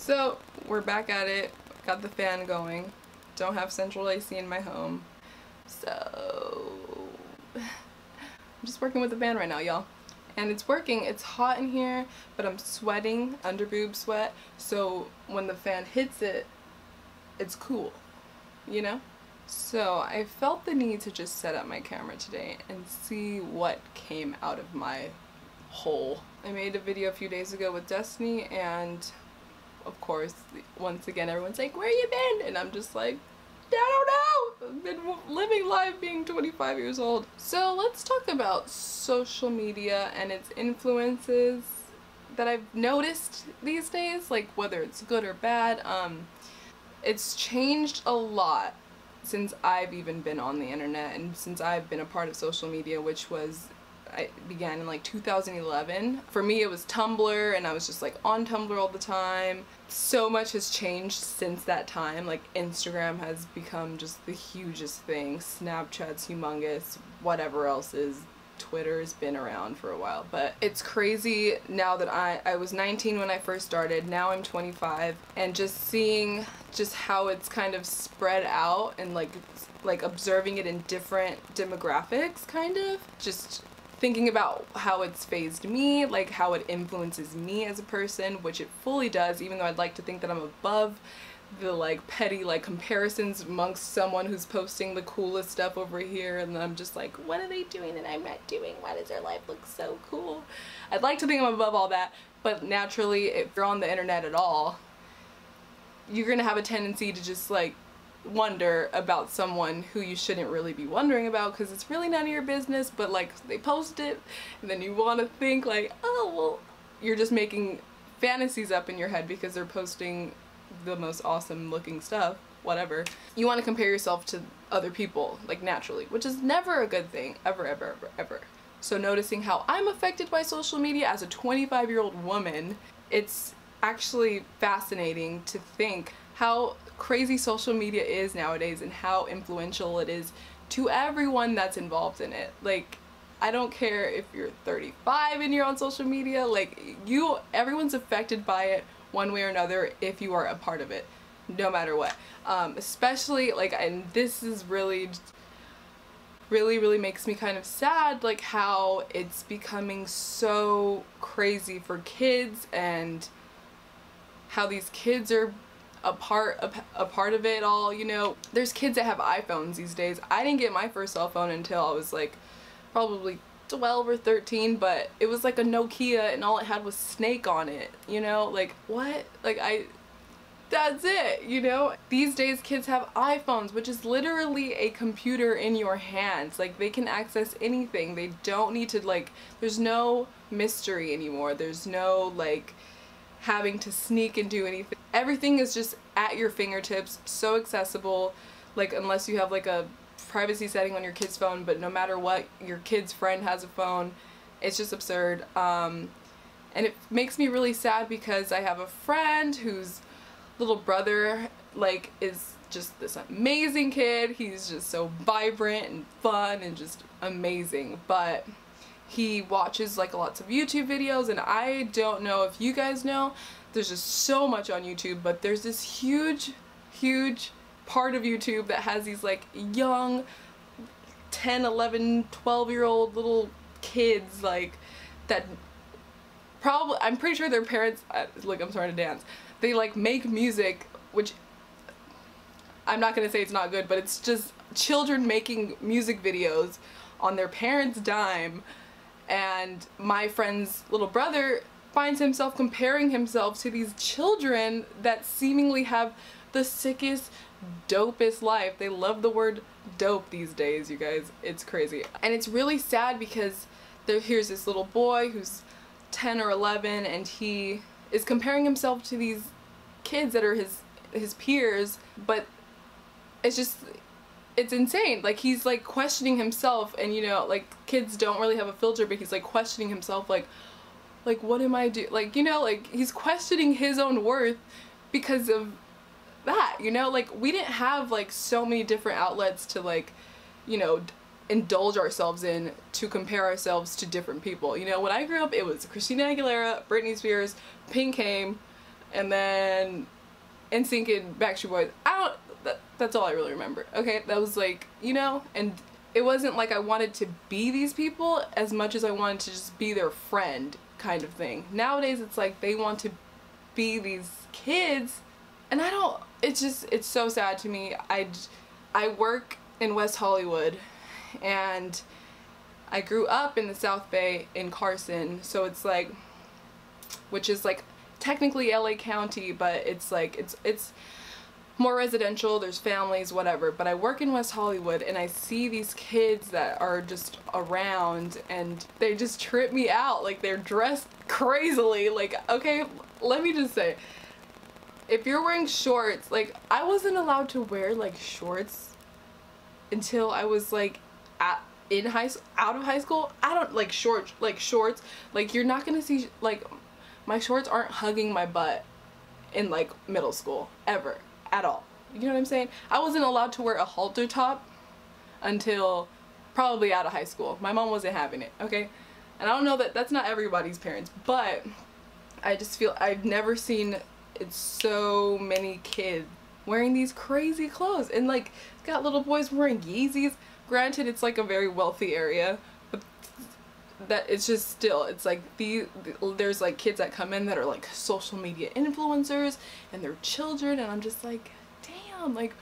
So we're back at it. Got the fan going. Don't have central AC in my home. So I'm just working with the fan right now, y'all. And it's working. It's hot in here, but I'm sweating, under boob sweat. So when the fan hits it, it's cool, you know? So I felt the need to just set up my camera today and see what came out of my hole. I made a video a few days ago with Destiny, and of course, once again, everyone's like, where you been? And I'm just like, I don't know. I've been living life being 25 years old. So let's talk about social media and its influences that I've noticed these days, like whether it's good or bad. It's changed a lot since I've even been on the internet and since I've been a part of social media, which I began in like 2011. For me it was Tumblr, and I was just like on Tumblr all the time. So much has changed since that time. Like Instagram has become just the hugest thing. Snapchat's humongous. Whatever else is. Twitter's been around for a while. But it's crazy now that I was 19 when I first started. Now I'm 25, and just seeing just how it's kind of spread out and like observing it in different demographics, kind of just thinking about how it's phased me, like how it influences me as a person, which it fully does, even though I'd like to think that I'm above the like petty like comparisons amongst someone who's posting the coolest stuff over here, and I'm just like, what are they doing that I'm not doing? Why does their life look so cool? I'd like to think I'm above all that, but naturally if you're on the internet at all, you're gonna have a tendency to just like wonder about someone who you shouldn't really be wondering about, because it's really none of your business, but like they post it and then you want to think like, oh well, you're just making fantasies up in your head because they're posting the most awesome looking stuff, whatever. You want to compare yourself to other people, like naturally, which is never a good thing, ever, ever, ever, ever. So noticing how I'm affected by social media as a 25-year-old woman, it's actually fascinating to think how crazy social media is nowadays and how influential it is to everyone that's involved in it. Like, I don't care if you're 35 and you're on social media, like everyone's affected by it one way or another if you are a part of it, no matter what. Especially like, and this is really makes me kind of sad, like how it's becoming so crazy for kids and how these kids are a part of it all, you know. There's kids that have iPhones these days. I didn't get my first cell phone until I was like probably 12 or 13, but it was like a Nokia and all it had was Snake on it, you know. Like, what? Like, that's it, you know. These days kids have iPhones, which is literally a computer in your hands. Like, they can access anything. They don't need to, like, there's no mystery anymore. There's no like having to sneak and do anything. Everything is just at your fingertips, so accessible. Like, unless you have like a privacy setting on your kid's phone, but no matter what, your kid's friend has a phone. It's just absurd. And it makes me really sad because I have a friend whose little brother like is just this amazing kid. He's just so vibrant and fun and just amazing, but he watches like lots of YouTube videos, and I don't know if you guys know, there's just so much on YouTube, but there's this huge part of YouTube that has these like young 10, 11, 12-year-old little kids, like, that probably, I'm pretty sure their parents, like, I'm starting to dance, they like make music, which I'm not gonna say it's not good, but it's just children making music videos on their parents' dime. And my friend's little brother finds himself comparing himself to these children that seemingly have the sickest, dopest life. They love the word dope these days, you guys. It's crazy. And it's really sad because here's this little boy who's 10 or 11, and he is comparing himself to these kids that are his peers, but it's just, it's insane. Like, he's like questioning himself, and you know, like, kids don't really have a filter, but he's like questioning himself, like what am I doing? Like, you know, like, he's questioning his own worth because of that, you know. Like, we didn't have like so many different outlets to, like, you know, indulge ourselves in to compare ourselves to different people. You know, when I grew up, it was Christina Aguilera, Britney Spears, Pink came, and then NSYNC and Backstreet Boys. That's all I really remember. Okay, that was like, you know, and it wasn't like I wanted to be these people as much as I wanted to just be their friend kind of thing. Nowadays it's like they want to be these kids, and I don't, it's so sad to me. I work in West Hollywood, and I grew up in the South Bay in Carson, so it's like, which is like technically LA County, but it's like, it's more residential, there's families, whatever. But I work in West Hollywood, and I see these kids that are just around, and they just trip me out. Like, they're dressed crazily. Like, okay, let me just say, if you're wearing shorts, like, I wasn't allowed to wear like shorts until I was like out of high school. I don't like shorts, like you're not gonna see, like, my shorts aren't hugging my butt in like middle school ever. At all. You know what I'm saying? I wasn't allowed to wear a halter top until probably out of high school. My mom wasn't having it, okay? And I don't know, that's not everybody's parents, but I just feel I've never seen so many kids wearing these crazy clothes, and like got little boys wearing Yeezys. Granted, it's like a very wealthy area, but that it's just still, it's like there's like kids that come in that are like social media influencers and they're children, and I'm just like, damn, like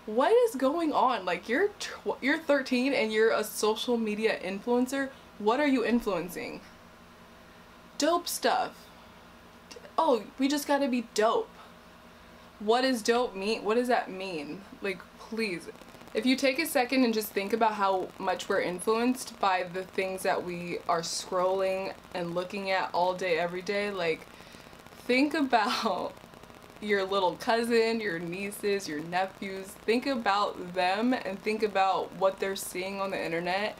what is going on? Like you're 13 and you're a social media influencer. What are you influencing? Dope stuff. Oh, we just gotta be dope. What does dope mean? What does that mean? Like, please. If you take a second and just think about how much we're influenced by the things that we are scrolling and looking at all day, every day, like, think about your little cousin, your nieces, your nephews. Think about them and think about what they're seeing on the internet,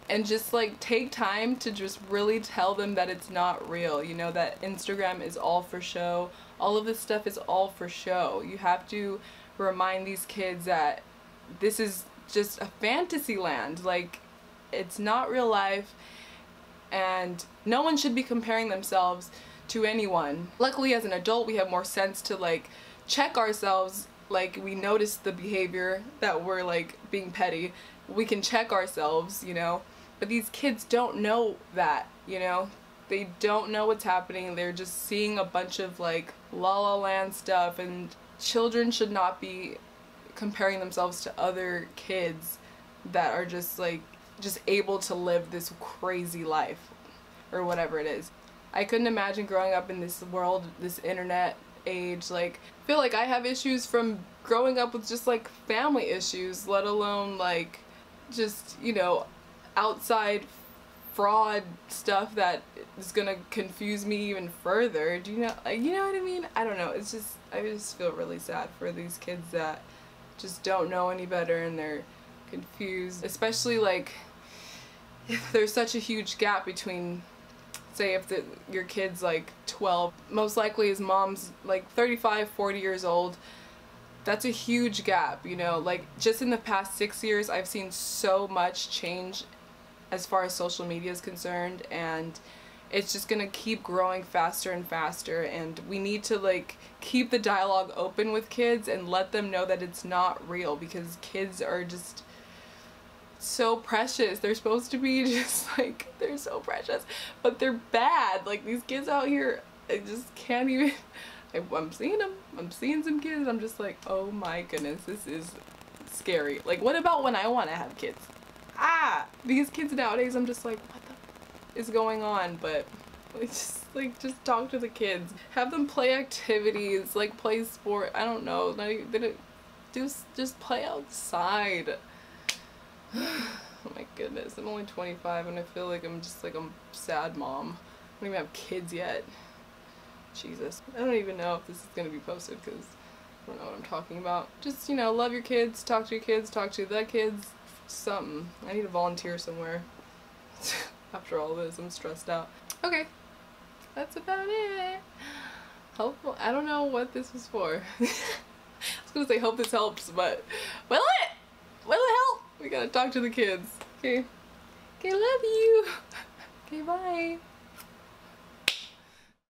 and just like take time to just really tell them that it's not real. You know, that Instagram is all for show. All of this stuff is all for show. You have to remind these kids that this is just a fantasy land. Like, it's not real life, and no one should be comparing themselves to anyone. Luckily, as an adult, we have more sense to like check ourselves. Like, we notice the behavior that we're like being petty. We can check ourselves, you know. But these kids don't know that, you know. They don't know what's happening. They're just seeing a bunch of like La La Land stuff, and children should not be comparing themselves to other kids that are just like able to live this crazy life or whatever it is. I couldn't imagine growing up in this world, this internet age. Like, I feel like I have issues from growing up with just like family issues, let alone like just, you know, outside fraud stuff that is gonna confuse me even further. Do you know, like, you know what I mean? I don't know. It's just, I just feel really sad for these kids that just don't know any better and they're confused. Especially like if there's such a huge gap between, say, if your kid's like 12, most likely his mom's like 35, 40 years old. That's a huge gap, you know. Like, just in the past 6 years, I've seen so much change as far as social media is concerned, and it's just gonna keep growing faster and faster, and we need to like keep the dialogue open with kids and let them know that it's not real, because kids are just so precious. They're supposed to be just like, they're so precious, but they're bad. Like, these kids out here, I just can't even, I'm seeing them, I'm seeing some kids, I'm just like, oh my goodness, this is scary. Like, what about when I want to have kids? These kids nowadays, I'm just like, what the is going on? But just talk to the kids, have them play activities, like play sport, I don't know, not even, just play outside. Oh my goodness, I'm only 25 and I feel like I'm just like a sad mom. I don't even have kids yet. Jesus, I don't even know if this is gonna be posted because I don't know what I'm talking about. Just, you know, love your kids, talk to your kids, talk to the kids, something. I need to volunteer somewhere. After all this, I'm stressed out. Okay, that's about it. Helpful. I don't know what this was for. I was gonna say hope this helps, but will it? Will it help? We gotta talk to the kids. Okay. Okay, love you. Okay, bye.